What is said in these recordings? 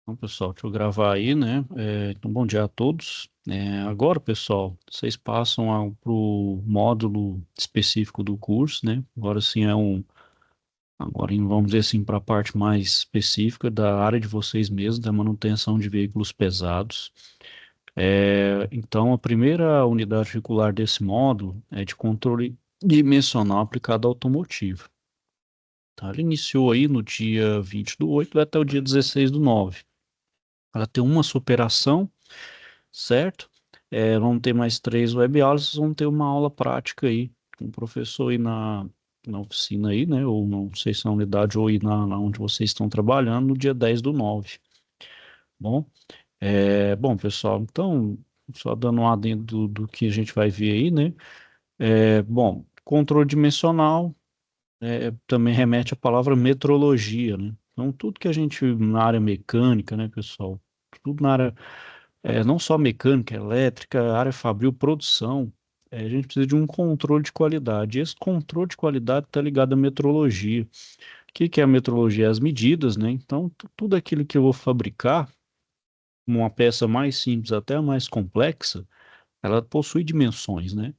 Então, pessoal, deixa eu gravar aí, né? Então, bom dia a todos. Agora, pessoal, vocês passam para o módulo específico do curso, né? Agora sim vamos dizer assim, para a parte mais específica da área de vocês mesmos, da manutenção de veículos pesados. Então, a primeira unidade curricular desse módulo é de controle dimensional aplicado ao automotivo. Tá? Ele iniciou aí no dia 20/8 vai até o dia 16/9. Ela tem uma superação, certo? Vamos ter mais 3 webaulas, vocês vão ter uma aula prática aí, com o professor aí na oficina aí, né? Ou não sei se na unidade ou aí na onde vocês estão trabalhando, no dia 10/9. Bom, bom, pessoal, então, só dando um adendo do que a gente vai ver aí, né? Bom, controle dimensional também remete à palavra metrologia, né? Então, tudo que a gente, na área mecânica, né, pessoal? Tudo na área não só mecânica, elétrica, área fabril, produção, a gente precisa de um controle de qualidade. E esse controle de qualidade está ligado à metrologia. O que que é a metrologia? As medidas, né? Então, tudo aquilo que eu vou fabricar, uma peça mais simples até a mais complexa, ela possui dimensões, né?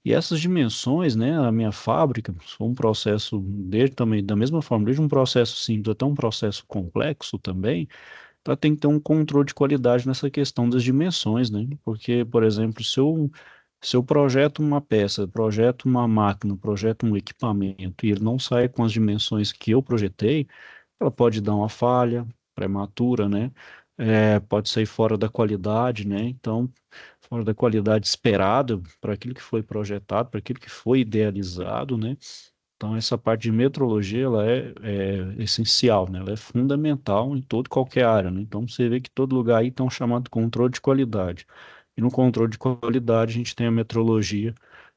E essas dimensões, né, a minha fábrica, se for um processo desde também, da mesma forma, desde um processo simples até um processo complexo também, ela tem que ter um controle de qualidade nessa questão das dimensões, né? Porque, por exemplo, se eu projeto uma peça, projeto uma máquina, projeto um equipamento e ele não sai com as dimensões que eu projetei, ela pode dar uma falha prematura, né? Pode sair fora da qualidade, né? Então, fora da qualidade esperada para aquilo que foi projetado, para aquilo que foi idealizado, né? Então, essa parte de metrologia, ela é essencial, né? Ela é fundamental em toda e qualquer área, né? Então, você vê que todo lugar aí tem um chamado controle de qualidade. E no controle de qualidade, a gente tem a metrologia,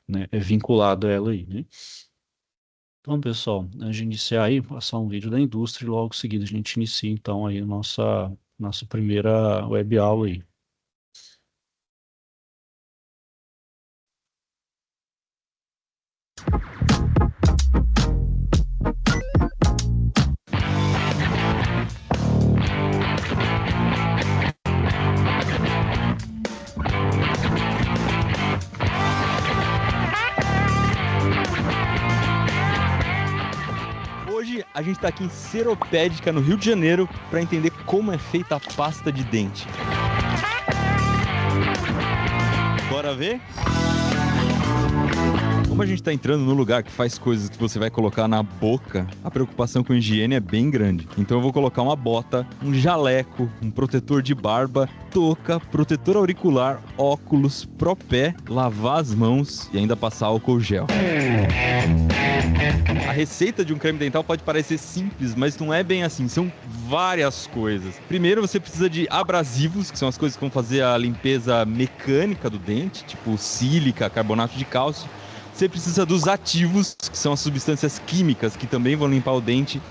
né? É vinculado a ela aí, né? Então, pessoal, a gente iniciar aí, passar um vídeo da indústria e logo em seguida a gente inicia, então, aí a nossa primeira web aula aí. Hoje a gente tá aqui em Seropédica, no Rio de Janeiro, para entender como é feita a pasta de dente. Bora ver? Como a gente tá entrando num lugar que faz coisas que você vai colocar na boca, a preocupação com higiene é bem grande. Então eu vou colocar uma bota, um jaleco, um protetor de barba, touca, protetor auricular, óculos, propé, lavar as mãos e ainda passar álcool gel. A receita de um creme dental pode parecer simples, mas não é bem assim. São várias coisas. Primeiro, você precisa de abrasivos, que são as coisas que vão fazer a limpeza mecânica do dente, tipo sílica, carbonato de cálcio. Você precisa dos ativos, que são as substâncias químicas que também vão limpar o dente.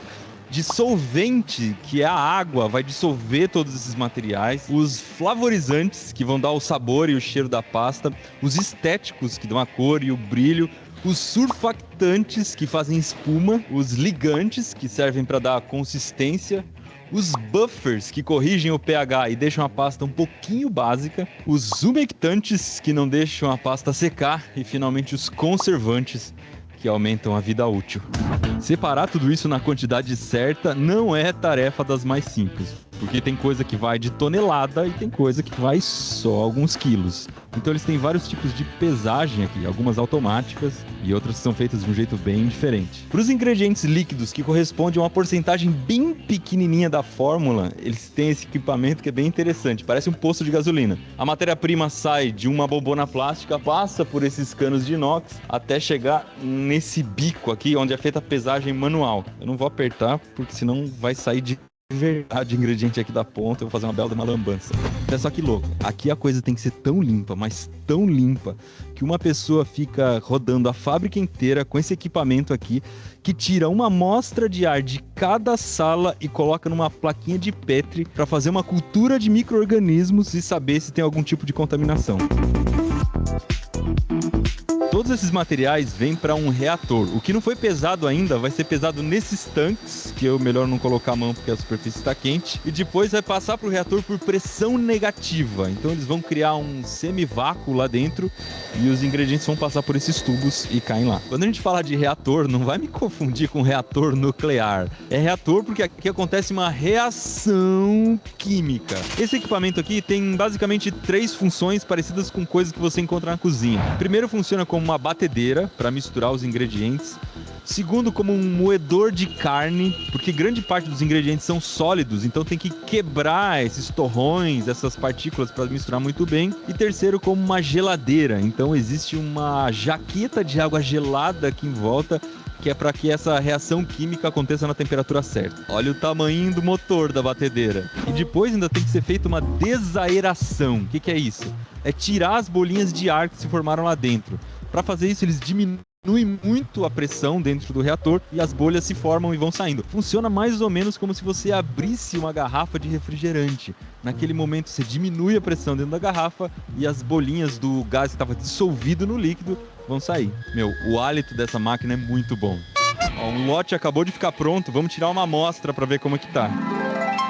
Dissolvente, que é a água, vai dissolver todos esses materiais. Os flavorizantes, que vão dar o sabor e o cheiro da pasta. Os estéticos, que dão a cor e o brilho. Os surfactantes, que fazem espuma. Os ligantes, que servem para dar consistência. Os buffers, que corrigem o pH e deixam a pasta um pouquinho básica. Os umectantes, que não deixam a pasta secar. E finalmente os conservantes, que aumentam a vida útil. Separar tudo isso na quantidade certa não é tarefa das mais simples, porque tem coisa que vai de tonelada e tem coisa que vai só alguns quilos. Então eles têm vários tipos de pesagem aqui, algumas automáticas e outras que são feitas de um jeito bem diferente. Para os ingredientes líquidos, que correspondem a uma porcentagem bem pequenininha da fórmula, eles têm esse equipamento que é bem interessante, parece um posto de gasolina. A matéria-prima sai de uma bombona plástica, passa por esses canos de inox até chegar nesse bico aqui, onde é feita a pesagem manual. Eu não vou apertar, porque senão vai sair de verdade ingrediente aqui da ponta, eu vou fazer uma bela de uma lambança. Olha só que louco, aqui a coisa tem que ser tão limpa, mas tão limpa, que uma pessoa fica rodando a fábrica inteira com esse equipamento aqui, que tira uma amostra de ar de cada sala e coloca numa plaquinha de Petri para fazer uma cultura de micro-organismos e saber se tem algum tipo de contaminação. Todas Todos esses materiais vêm para um reator. O que não foi pesado ainda vai ser pesado nesses tanques, que é melhor não colocar a mão porque a superfície está quente, e depois vai passar para o reator por pressão negativa. Então eles vão criar um semivácuo lá dentro e os ingredientes vão passar por esses tubos e caem lá. Quando a gente fala de reator, não vai me confundir com reator nuclear. É reator porque aqui acontece uma reação química. Esse equipamento aqui tem basicamente 3 funções parecidas com coisas que você encontra na cozinha. Primeiro, funciona como uma batedeira para misturar os ingredientes. Segundo, como um moedor de carne, porque grande parte dos ingredientes são sólidos, então tem que quebrar esses torrões, essas partículas para misturar muito bem. E terceiro, como uma geladeira, então existe uma jaqueta de água gelada aqui em volta, que é para que essa reação química aconteça na temperatura certa. Olha o tamanho do motor da batedeira. E depois ainda tem que ser feita uma desaeração. O que é isso? É tirar as bolinhas de ar que se formaram lá dentro. Para fazer isso, eles diminuem muito a pressão dentro do reator e as bolhas se formam e vão saindo. Funciona mais ou menos como se você abrisse uma garrafa de refrigerante. Naquele momento você diminui a pressão dentro da garrafa e as bolinhas do gás que estava dissolvido no líquido vão sair. Meu, o hálito dessa máquina é muito bom. Ó, um lote acabou de ficar pronto, vamos tirar uma amostra para ver como é que tá.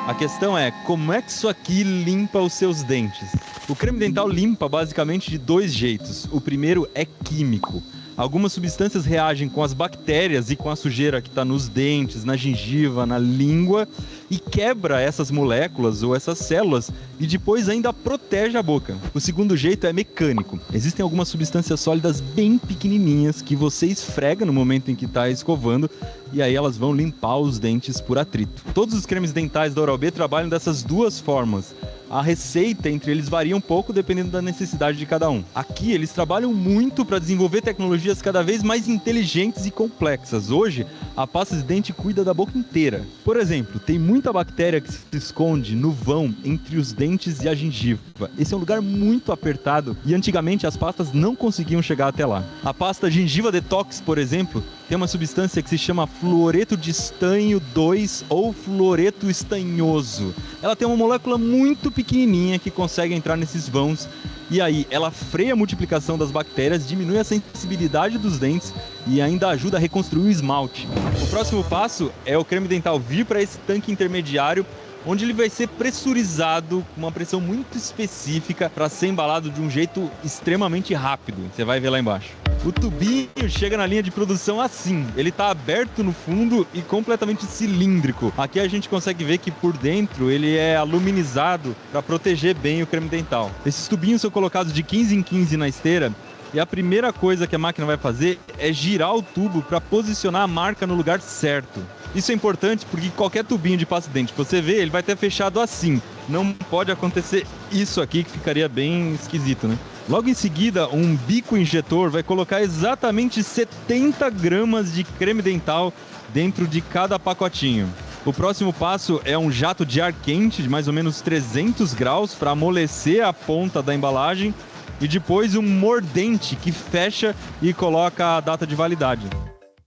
A questão é, como é que isso aqui limpa os seus dentes? O creme dental limpa basicamente de 2 jeitos. O primeiro é químico. Algumas substâncias reagem com as bactérias e com a sujeira que está nos dentes, na gengiva, na língua e quebra essas moléculas ou essas células e depois ainda protege a boca. O segundo jeito é mecânico. Existem algumas substâncias sólidas bem pequenininhas que você esfrega no momento em que está escovando e aí elas vão limpar os dentes por atrito. Todos os cremes dentais da Oral-B trabalham dessas 2 formas. A receita entre eles varia um pouco dependendo da necessidade de cada um. Aqui eles trabalham muito para desenvolver tecnologias cada vez mais inteligentes e complexas. Hoje, a pasta de dente cuida da boca inteira. Por exemplo, tem muita bactéria que se esconde no vão entre os dentes e a gengiva. Esse é um lugar muito apertado e antigamente as pastas não conseguiam chegar até lá. A pasta Gengiva Detox, por exemplo, tem uma substância que se chama fluoreto de estanho 2 ou fluoreto estanhoso. Ela tem uma molécula muito pequenininha que consegue entrar nesses vãos e aí ela freia a multiplicação das bactérias, diminui a sensibilidade dos dentes e ainda ajuda a reconstruir o esmalte. O próximo passo é o creme dental vir para esse tanque intermediário, onde ele vai ser pressurizado com uma pressão muito específica para ser embalado de um jeito extremamente rápido. Você vai ver lá embaixo. O tubinho chega na linha de produção assim. Ele está aberto no fundo e completamente cilíndrico. Aqui a gente consegue ver que por dentro ele é aluminizado para proteger bem o creme dental. Esses tubinhos são colocados de 15 em 15 na esteira. E a primeira coisa que a máquina vai fazer é girar o tubo para posicionar a marca no lugar certo. Isso é importante porque qualquer tubinho de pasta de dente que você vê, ele vai ter fechado assim. Não pode acontecer isso aqui, que ficaria bem esquisito, né? Logo em seguida, um bico injetor vai colocar exatamente 70 gramas de creme dental dentro de cada pacotinho. O próximo passo é um jato de ar quente de mais ou menos 300 graus para amolecer a ponta da embalagem e depois um mordente que fecha e coloca a data de validade.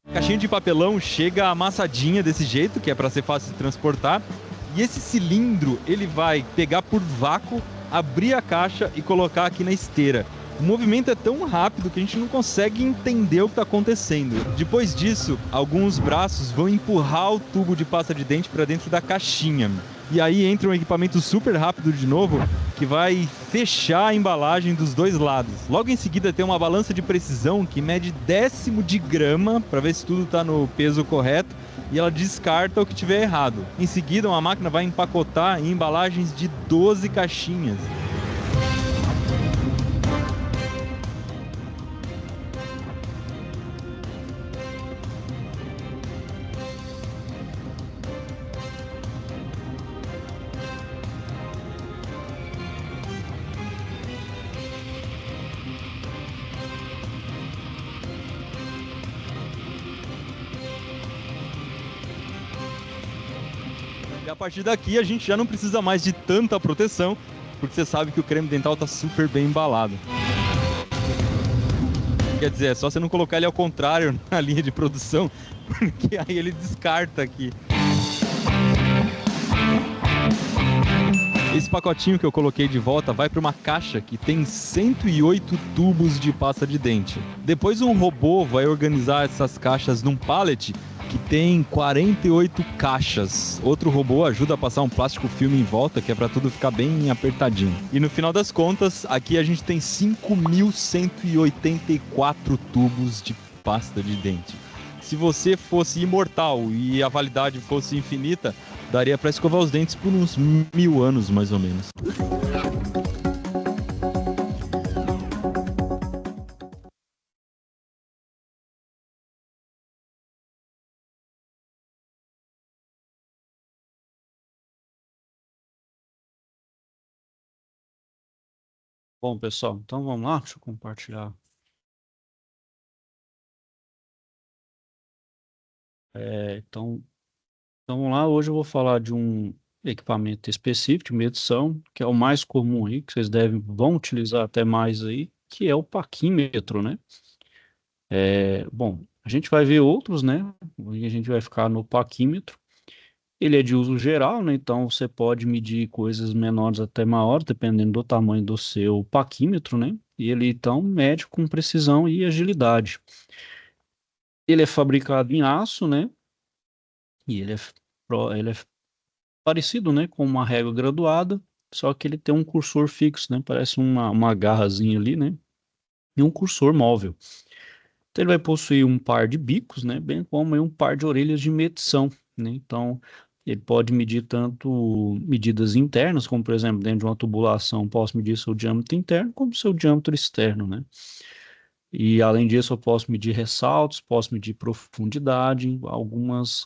A caixinha de papelão chega amassadinha desse jeito, que é para ser fácil de transportar. E esse cilindro, ele vai pegar por vácuo, abrir a caixa e colocar aqui na esteira. O movimento é tão rápido que a gente não consegue entender o que está acontecendo. Depois disso, alguns braços vão empurrar o tubo de pasta de dente para dentro da caixinha. E aí entra um equipamento super rápido de novo, que vai fechar a embalagem dos 2 lados. Logo em seguida tem uma balança de precisão que mede décimo de grama, para ver se tudo está no peso correto, e ela descarta o que tiver errado. Em seguida, uma máquina vai empacotar em embalagens de 12 caixinhas. E a partir daqui a gente já não precisa mais de tanta proteção, porque você sabe que o creme dental está super bem embalado. Quer dizer, é só você não colocar ele ao contrário na linha de produção, porque aí ele descarta aqui. Esse pacotinho que eu coloquei de volta vai para uma caixa que tem 108 tubos de pasta de dente. Depois um robô vai organizar essas caixas num pallet que tem 48 caixas. Outro robô ajuda a passar um plástico filme em volta, que é para tudo ficar bem apertadinho. E no final das contas, aqui a gente tem 5.184 tubos de pasta de dente. Se você fosse imortal e a validade fosse infinita, daria para escovar os dentes por uns 1000 anos, mais ou menos. Bom, pessoal, então vamos lá, deixa eu compartilhar. Então vamos lá, hoje eu vou falar de um equipamento específico de medição, que é o mais comum aí, que vocês vão utilizar até mais aí, que é o paquímetro, né? Bom, a gente vai ver outros, né? Hoje a gente vai ficar no paquímetro. Ele é de uso geral, né? Então você pode medir coisas menores até maiores, dependendo do tamanho do seu paquímetro, né? E ele então mede com precisão e agilidade. Ele é fabricado em aço, né? E ele é parecido, né, com uma régua graduada, só que ele tem um cursor fixo, né? Parece uma garrazinha ali, né? E um cursor móvel. Então ele vai possuir um par de bicos, né? Bem como aí um par de orelhas de medição, né? Então ele pode medir tanto medidas internas, como por exemplo, dentro de uma tubulação, posso medir seu diâmetro interno, como seu diâmetro externo, né? E além disso, eu posso medir ressaltos, posso medir profundidade, algumas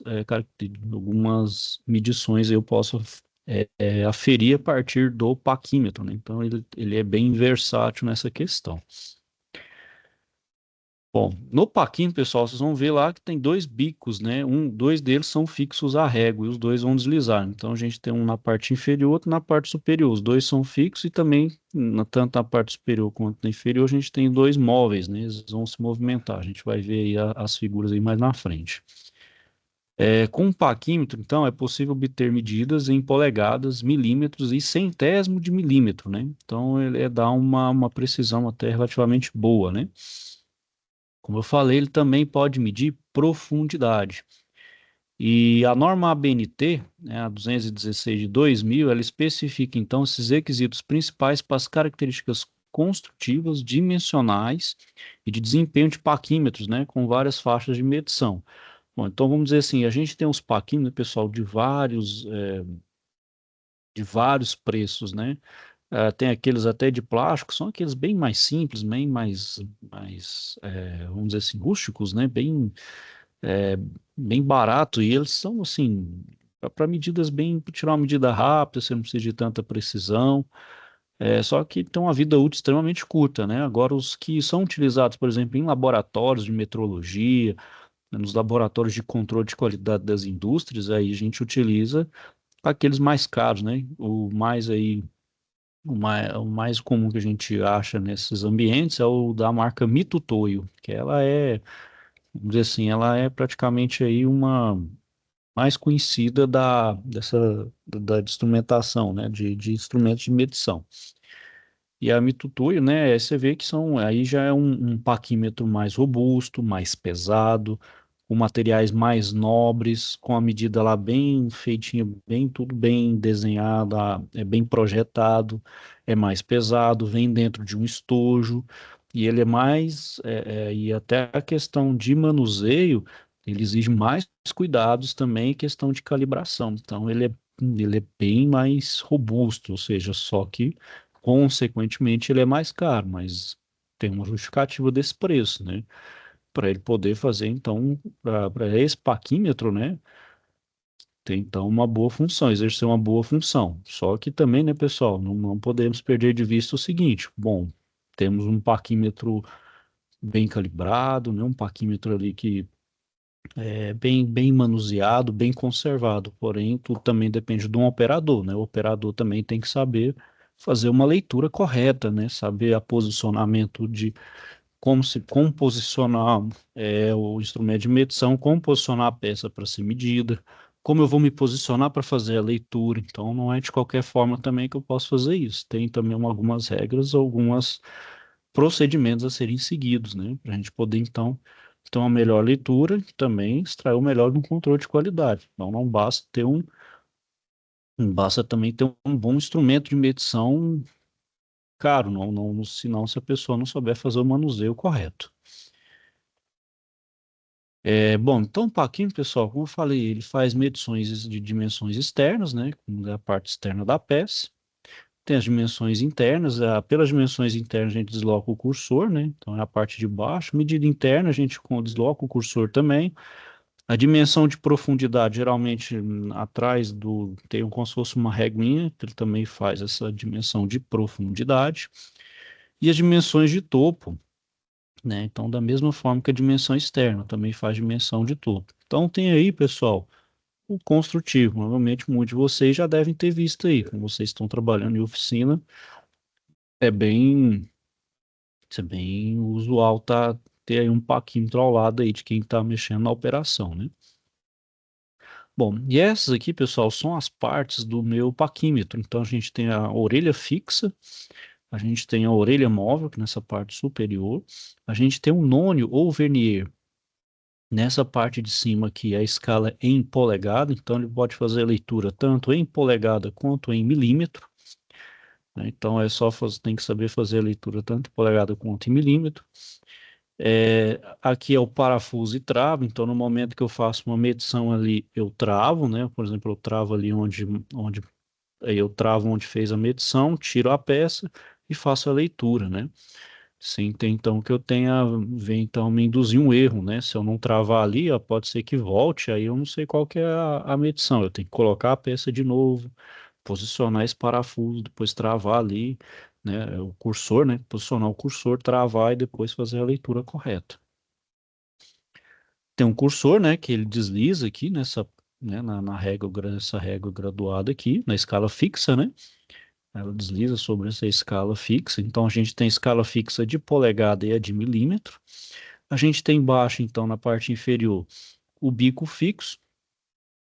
medições eu posso aferir a partir do paquímetro, né? Então ele é bem versátil nessa questão. Bom, no paquímetro, pessoal, vocês vão ver lá que tem dois bicos, né? Dois deles são fixos à régua e os dois vão deslizar. Então a gente tem um na parte inferior, outro na parte superior. Os dois são fixos e também, tanto na parte superior quanto na inferior, a gente tem dois móveis, né? Eles vão se movimentar. A gente vai ver aí as figuras aí mais na frente. Com o paquímetro, então, é possível obter medidas em polegadas, milímetros e centésimo de milímetro, né? Então ele dá uma precisão até relativamente boa, né? Como eu falei, ele também pode medir profundidade. E a norma ABNT, né, a 216 de 2000, ela especifica então esses requisitos principais para as características construtivas, dimensionais e de desempenho de paquímetros, né, com várias faixas de medição. Bom, então vamos dizer assim, a gente tem os paquímetros, pessoal, de vários preços, né? Tem aqueles até de plástico, são aqueles bem mais simples, bem mais, vamos dizer assim, rústicos, né? É, bem barato, e eles são assim, para medidas bem, pra tirar uma medida rápida, você não precisa de tanta precisão, só que tem uma vida útil extremamente curta, né? Agora, os que são utilizados, por exemplo, em laboratórios de metrologia, né, nos laboratórios de controle de qualidade das indústrias, aí a gente utiliza aqueles mais caros, né? O mais comum que a gente acha nesses ambientes é o da marca Mitutoyo, que ela vamos dizer assim, ela é praticamente aí uma mais conhecida da instrumentação, né, de instrumentos de medição. E a Mitutoyo, né, você vê que aí já é um paquímetro mais robusto, mais pesado, com materiais mais nobres, com a medida lá bem feitinha, tudo bem desenhado, é bem projetado, é mais pesado, vem dentro de um estojo, e ele é e até a questão de manuseio, ele exige mais cuidados também, questão de calibração. Então, ele é bem mais robusto, ou seja, só que consequentemente, ele é mais caro, mas tem uma justificativa desse preço, né? Para ele poder fazer, então, para esse paquímetro, né? Tem, então, uma boa função, exercer uma boa função. Só que também, né, pessoal, não podemos perder de vista o seguinte: bom, temos um paquímetro bem calibrado, né? Um paquímetro ali que é bem manuseado, bem conservado, porém, tudo também depende de um operador, né? O operador também tem que saber fazer uma leitura correta, né? Saber a posicionamento de como posicionar o instrumento de medição, como posicionar a peça para ser medida, como eu vou me posicionar para fazer a leitura. Então, não é de qualquer forma também que eu posso fazer isso. Tem também algumas regras, alguns procedimentos a serem seguidos, né? Para a gente poder, então, ter uma melhor leitura e também extrair o melhor de um controle de qualidade. Então, não basta também ter um bom instrumento de medição caro, senão se a pessoa não souber fazer o manuseio correto. Bom, então o Paquim, pessoal, como eu falei, ele faz medições de dimensões externas, né, como é a parte externa da peça. Tem as dimensões internas, pelas dimensões internas a gente desloca o cursor, né, então é a parte de baixo. Medida interna a gente desloca o cursor também. A dimensão de profundidade, geralmente atrás tem como se fosse uma reguinha, que ele também faz essa dimensão de profundidade. E as dimensões de topo, né? Então, da mesma forma que a dimensão externa também faz dimensão de topo. Então, tem aí, pessoal, o construtivo. Provavelmente muitos de vocês já devem ter visto aí, como vocês estão trabalhando em oficina, é bem, é bem usual ter aí um paquímetro ao lado aí de quem está mexendo na operação, né? Bom, e essas aqui, pessoal, são as partes do meu paquímetro. Então, a gente tem a orelha fixa, a gente tem a orelha móvel, que é nessa parte superior, a gente tem o nônio ou vernier. Nessa parte de cima aqui, a escala é em polegada, então ele pode fazer a leitura tanto em polegada quanto em milímetro, né? Então tem que saber fazer a leitura tanto em polegada quanto em milímetro. Aqui é o parafuso e travo, então no momento que eu faço uma medição ali, eu travo, né? Por exemplo, eu travo ali aí eu travo onde fez a medição, tiro a peça e faço a leitura, né? Sim, tem então que vem então me induzir um erro, né? Se eu não travar ali, ó, pode ser que volte, aí eu não sei qual que é a medição. Eu tenho que colocar a peça de novo, posicionar esse parafuso, depois travar ali, né? O cursor, né? Posicionar o cursor, travar e depois fazer a leitura correta. Tem um cursor, né? Que ele desliza aqui né? Nessa régua graduada aqui, na escala fixa, né? Ela desliza sobre essa escala fixa. Então, a gente tem a escala fixa de polegada e a de milímetro. A gente tem embaixo, então, na parte inferior, o bico fixo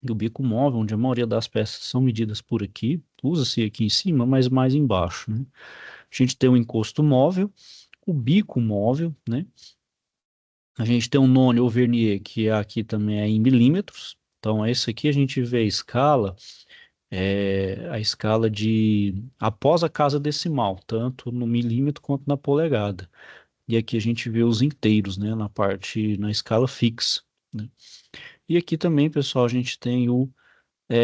e o bico móvel, onde a maioria das peças são medidas por aqui. Usa-se aqui em cima, mas mais embaixo, né? A gente tem o encosto móvel, o bico móvel, né? A gente tem o none ou vernier, que aqui também é em milímetros. Então, esse aqui a gente vê a escala a escala após a casa decimal, tanto no milímetro quanto na polegada. E aqui a gente vê os inteiros, né, na escala fixa, né? E aqui também, pessoal, a gente tem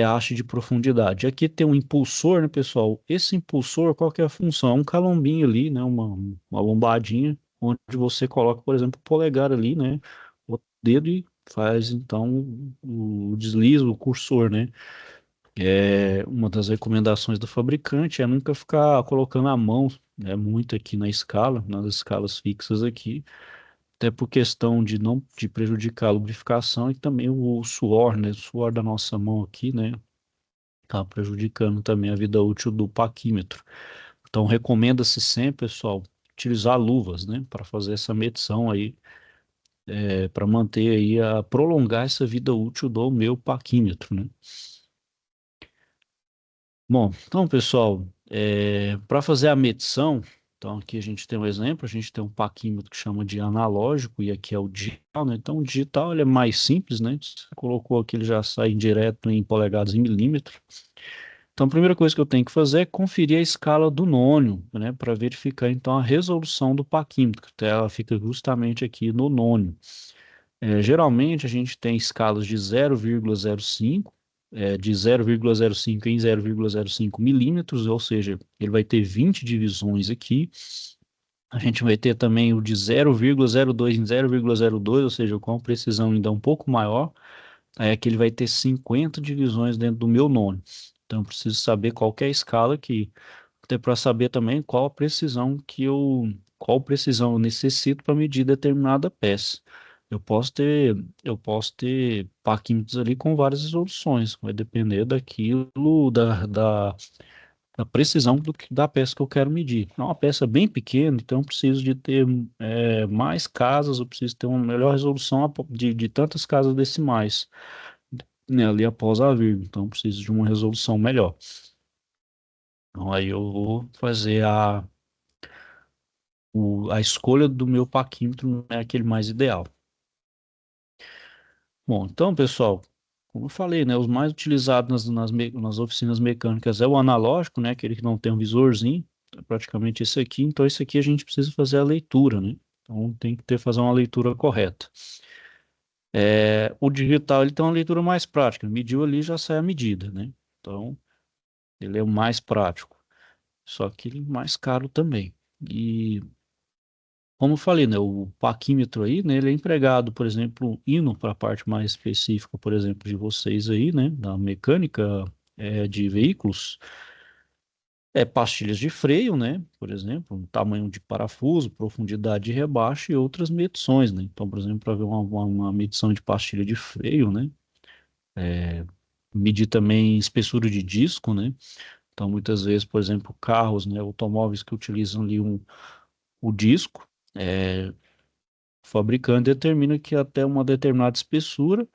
haste de profundidade. Aqui tem um impulsor, né, pessoal? Esse impulsor, qual que é a função? É um calombinho ali, né, uma lombadinha, onde você coloca, por exemplo, o polegar ali, né, o dedo e faz, então, o deslize, o cursor, né? Uma das recomendações do fabricante é nunca ficar colocando a mão, né, muito aqui na escala, nas escalas fixas aqui, até por questão de não de prejudicar a lubrificação e também o suor, né, o suor da nossa mão aqui, né, tá prejudicando também a vida útil do paquímetro. Então recomenda-se sempre, pessoal, utilizar luvas, né, para fazer essa medição aí, para manter aí prolongar essa vida útil do meu paquímetro, né? Bom, então, pessoal, para fazer a medição, então aqui a gente tem um exemplo, a gente tem um paquímetro que chama de analógico e aqui é o digital, né? Então, o digital ele é mais simples, né? Você colocou aqui, ele já sai direto em polegadas e milímetros. Então, a primeira coisa que eu tenho que fazer é conferir a escala do nônio, né? Para verificar, então, a resolução do paquímetro, que ela fica justamente aqui no nônio. Geralmente a gente tem escalas de 0,05, de 0,05 em 0,05 milímetros, ou seja, ele vai ter 20 divisões aqui. A gente vai ter também o de 0,02 em 0,02, ou seja, com precisão ainda um pouco maior. Aí aqui ele vai ter 50 divisões dentro do meu nome. Então eu preciso saber qual que é a escala aqui, até para saber também qual precisão eu necessito para medir determinada peça. Eu posso ter paquímetros ali com várias resoluções, vai depender da precisão da peça que eu quero medir. É uma peça bem pequena, então eu preciso de ter mais casas, eu preciso ter uma melhor resolução de tantas casas decimais. né, ali após a vírgula, então preciso de uma resolução melhor. Então aí eu vou fazer a escolha do meu paquímetro, é aquele mais ideal. Bom, então, pessoal, como eu falei, né, os mais utilizados nas oficinas mecânicas é o analógico, né, aquele que não tem um visorzinho, é praticamente esse aqui. Então, esse aqui a gente precisa fazer a leitura, né? Então, tem que fazer uma leitura correta. O digital, ele tem uma leitura mais prática. Mediu ali, já sai a medida, né? Então, ele é o mais prático. Só que ele é mais caro também. E como eu falei, né, o paquímetro aí, né, ele é empregado, por exemplo, indo para a parte mais específica, por exemplo, de vocês aí, né, da mecânica de veículos, pastilhas de freio, né, por exemplo, tamanho de parafuso, profundidade de rebaixo e outras medições, né. Então, por exemplo, para ver uma medição de pastilha de freio, né, medir também espessura de disco, né. Então, muitas vezes, por exemplo, carros, né, automóveis que utilizam ali o disco, é, o fabricante determina que até uma determinada espessura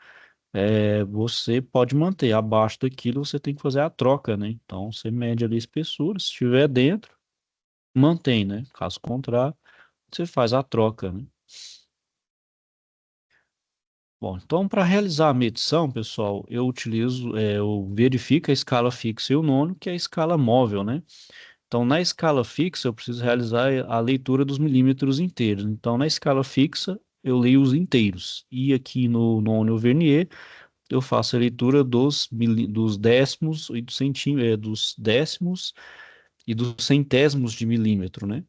você pode manter. Abaixo daquilo você tem que fazer a troca, né? Então você mede ali a espessura, se estiver dentro, mantém, né? Caso contrário, você faz a troca, né? Bom, então para realizar a medição, pessoal, eu verifico a escala fixa e o nono, que é a escala móvel, né? Então na escala fixa eu preciso realizar a leitura dos milímetros inteiros. Então na escala fixa eu leio os inteiros. E aqui no nono vernier eu faço a leitura dos décimos e dos décimos e dos centésimos de milímetro, né?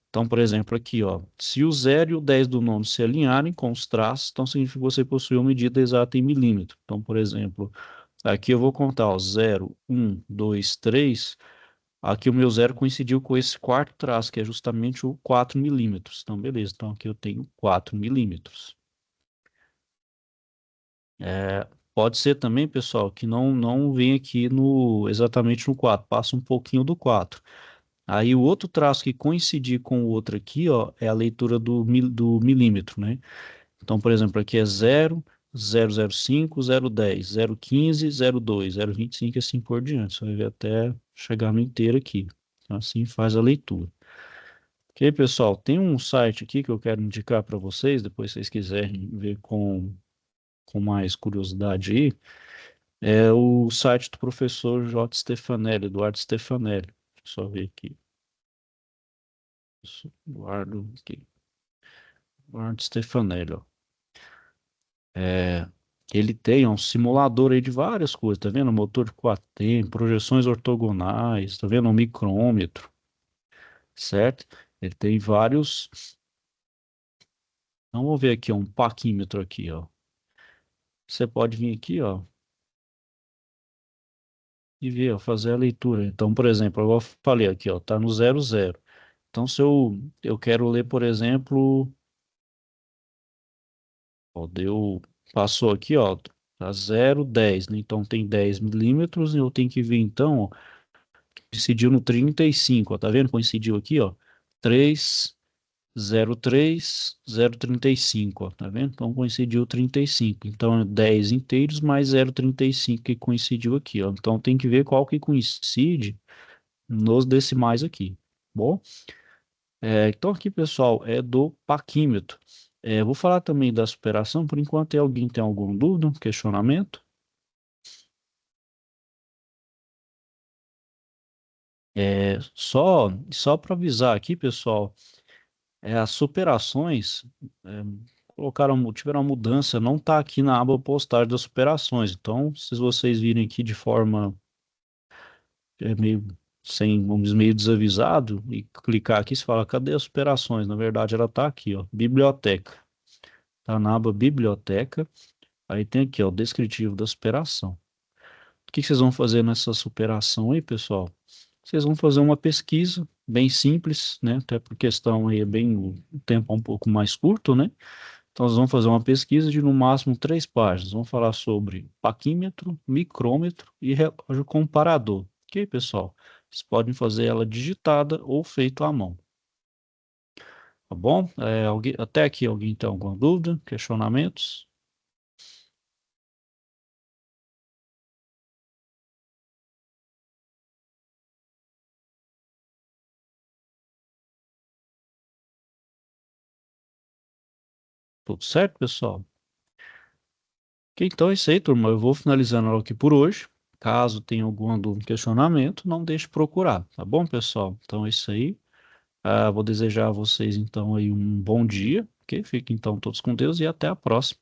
Então, por exemplo, aqui, ó, se o 0 e o 10 do nono se alinharem com os traços, então significa que você possui uma medida exata em milímetro. Então, por exemplo, aqui eu vou contar, ó, 0, 1, 2, 3. Aqui o meu zero coincidiu com esse quarto traço, que é justamente o 4 milímetros. Então, beleza. Então, aqui eu tenho 4 milímetros. Pode ser também, pessoal, que não vem aqui exatamente no 4, passa um pouquinho do 4. Aí o outro traço que coincidir com o outro aqui, ó, é a leitura do milímetro, né? Então, por exemplo, aqui é 0, 005, 010, 015, 02, 025 e assim por diante. Você vai ver até chegar no inteiro aqui. Então, assim faz a leitura. Ok, pessoal, tem um site aqui que eu quero indicar para vocês, depois se vocês quiserem ver com mais curiosidade aí. É o site do professor J. Stefanelli, Eduardo Stefanelli. Deixa eu só ver aqui. Eduardo, aqui. Eduardo Stefanelli, ó. É, ele tem um simulador aí de várias coisas, tá vendo? Motor de 4 tempos, projeções ortogonais, tá vendo? Um micrômetro, certo? Ele tem vários. Então, vamos ver aqui, ó, um paquímetro aqui, ó. Você pode vir aqui, ó, e ver, ó, fazer a leitura. Então, por exemplo, eu falei aqui, ó, tá no 00. Então, se eu quero ler, por exemplo, ó, passou aqui, ó, tá 0,10, né? Então tem 10 milímetros e eu tenho que ver, então, ó, coincidiu no 35, ó, tá vendo? Coincidiu aqui, ó, 3, 0,35, ó, tá vendo? Então coincidiu 35. Então 10 inteiros mais 0,35 que coincidiu aqui, ó. Então tem que ver qual que coincide nos decimais aqui. Bom? Então aqui, pessoal, é do paquímetro. Vou falar também da superação. Por enquanto, alguém tem alguma dúvida, questionamento? Só para avisar aqui, pessoal, as superações é, tiveram uma mudança, não está aqui na aba postagem das superações. Então, se vocês virem aqui de forma meio sem, vamos dizer, meio desavisado e clicar aqui, você fala, cadê as superações? Na verdade, ela está aqui, ó, biblioteca. Está na aba biblioteca. Aí tem aqui, ó, o descritivo da superação. O que que vocês vão fazer nessa superação aí, pessoal? Vocês vão fazer uma pesquisa bem simples, né? Até por questão aí o tempo é um pouco mais curto, né? Então, nós vamos fazer uma pesquisa de no máximo 3 páginas. Vamos falar sobre paquímetro, micrômetro e relógio comparador. Ok, pessoal? Vocês podem fazer ela digitada ou feito à mão. Tá bom? Até aqui alguém tem alguma dúvida, questionamentos? Tudo certo, pessoal? Ok, então é isso aí, turma. Eu vou finalizando aqui por hoje. Caso tenha alguma dúvida, questionamento, não deixe de procurar, tá bom, pessoal? Então é isso aí. Vou desejar a vocês então aí um bom dia, ok? Fiquem então todos com Deus e até a próxima.